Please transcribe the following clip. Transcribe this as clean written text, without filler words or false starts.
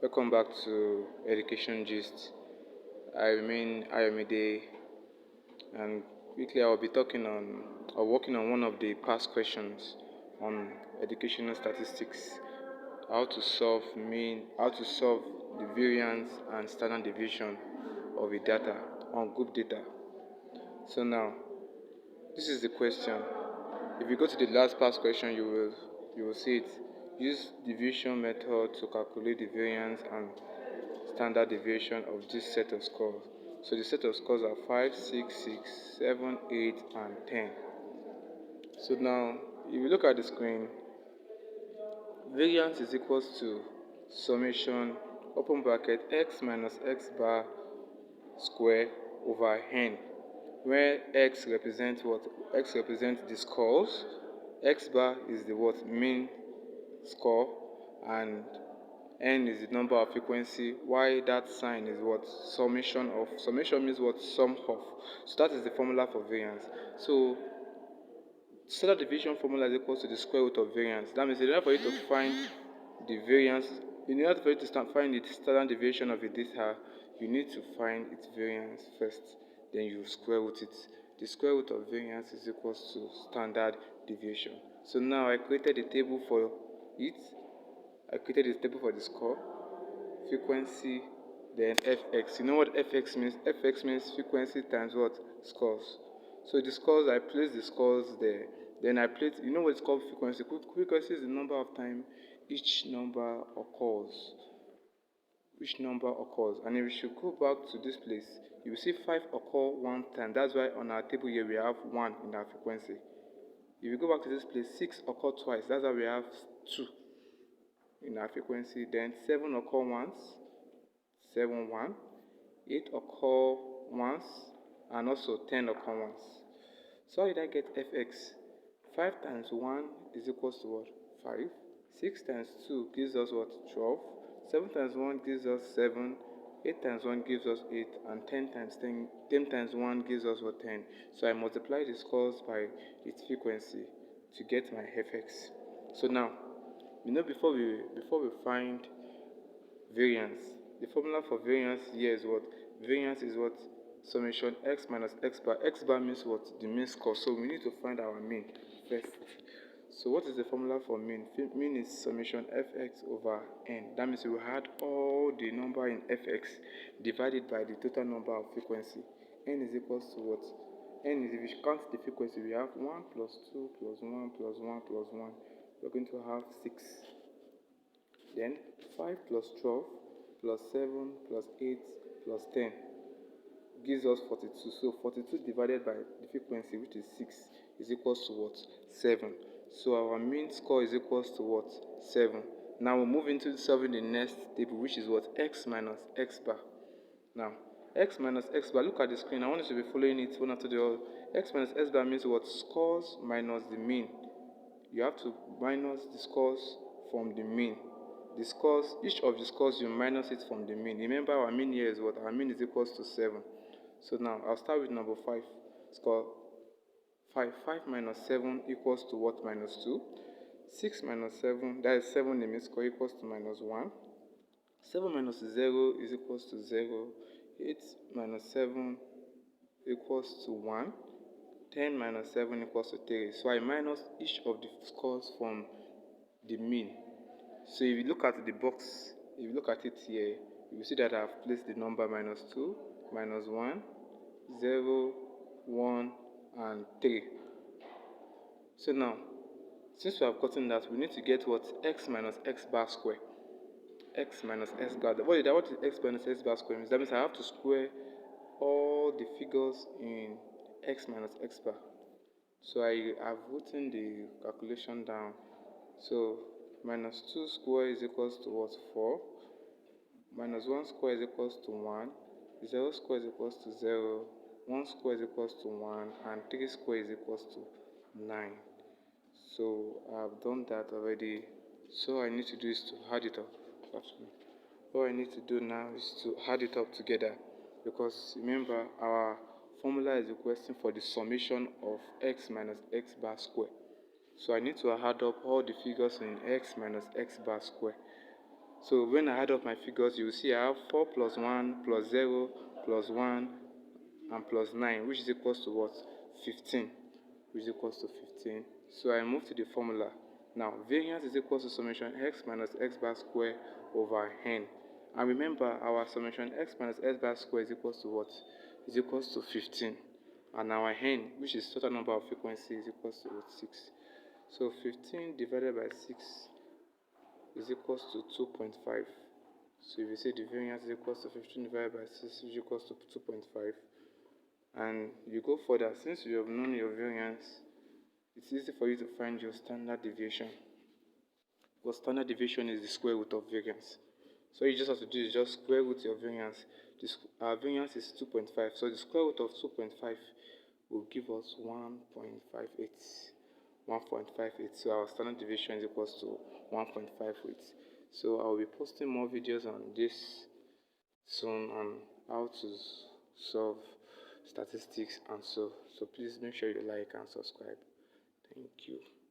welcome back to Education Gist. I remain Ayomide, and quickly I will be working on one of the past questions on educational statistics, how to solve the variance and standard deviation of a data on group data. So now, this is the question. If you go to the last past question, you will see it. Use deviation method to calculate the variance and standard deviation of this set of scores. So the set of scores are 5, 6, 6, 7, 8, and 10. So now, if you look at the screen, variance is equals to summation open bracket x minus x bar square over n, where x represents what? X represents the scores, x bar is the what? Mean score, and n is the number of frequency. Why that sign is what? Summation of. Summation means what? Sum of. So that is the formula for variance. So standard deviation formula is equal to the square root of variance. That means in order for you to find the variance, in order for you to find the standard deviation of a data, you need to find its variance first. Then you square root it. The square root of variance is equal to standard deviation. So now I created a table for it. I created a table for the score, frequency, then fx. You know what fx means? Fx means frequency times what? Scores. So the scores, I place the scores there. Then I place, you know what it's called frequency? Frequency is the number of times each number occurs. Which number occurs. And if you should go back to this place, you will see 5 occur one time. That's why on our table here we have 1 in our frequency. If you go back to this place, 6 occur twice. That's why we have 2 in our frequency. Then 7 occur once, 7, 1. 8 occur once, and also 10 occur once. So how did I get fx? 5 times 1 is equals to what? 5. 6 times 2 gives us what? 12. 7 times 1 gives us 7. 8 times 1 gives us 8. And 10 times 1 gives us what? 10. So I multiply the scores by its frequency to get my fx. So now, you know, before we find variance, the formula for variance here is what? Variance is what? Summation x minus x bar. X bar means what? The mean score. So we need to find our mean first. So what is the formula for mean? Mean is summation fx over n. That means we will add all the number in fx divided by the total number of frequency. N is equals to what? N is, if you count the frequency, we have 1 plus 2 plus 1 plus 1 plus 1. We're going to have 6. Then 5 plus 12 plus 7 plus 8 plus 10 gives us 42. So 42 divided by the frequency, which is 6, is equals to what? 7. So our mean score is equals to what? 7. Now we'll move into solving the next table, which is what? X minus x bar. Now, x minus x bar, look at the screen. I want you to be following it one after the other. X minus x bar means what? Scores minus the mean. You have to minus the scores from the mean. The scores, each of the scores, you minus it from the mean. Remember, our mean here is what? Our mean is equals to 7. So now, I'll start with number 5. Score 5. 5 minus 7 equals to what? Minus 2. 6 minus 7, that is 7 in the score, equals to minus 1. 7 minus 0 is equals to 0. 8 minus 7 equals to 1. 10 minus 7 equals to 3. So I minus each of the scores from the mean. So if you look at the box, if you look at it here, you will see that I have placed the number minus 2, minus 1, 0, 1, and 3. So now, since we have gotten that, we need to get what? X minus x bar square. X minus x bar. What is x minus x bar square means? That means I have to square all the figures in x minus x bar. So I have written the calculation down. So minus 2 square is equals to what? 4. Minus 1 square is equals to 1. 0 square is equals to 0. 1 square is equals to 1. And 3 square is equals to 9. So I have done that already. So all I need to do is to add it up. All I need to do now is to add it up together. Because remember, our formula is requesting for the summation of x minus x bar square. So I need to add up all the figures in x minus x bar square. So when I add up my figures, you will see I have 4 plus 1 plus 0 plus 1 and plus 9, which is equals to what? 15. Which is equals to 15. So I move to the formula. Now, variance is equals to summation x minus x bar square over n. And remember, our summation x minus x bar square is equals to what? Is equals to 15. And our n, which is total number of frequencies, is equals to 6. So 15 divided by 6 is equals to 2.5. So if you say the variance is equals to 15 divided by 6, which is equals to 2.5, and you go further, since you have known your variance, it's easy for you to find your standard deviation. Because standard deviation is the square root of variance. So you just have to do is just square root your variance. Our variance is 2.5. So the square root of 2.5 will give us 1.58. 1.58. So our standard deviation is equals to 1.58. So I will be posting more videos on this soon on how to solve statistics and so please make sure you like and subscribe. Thank you.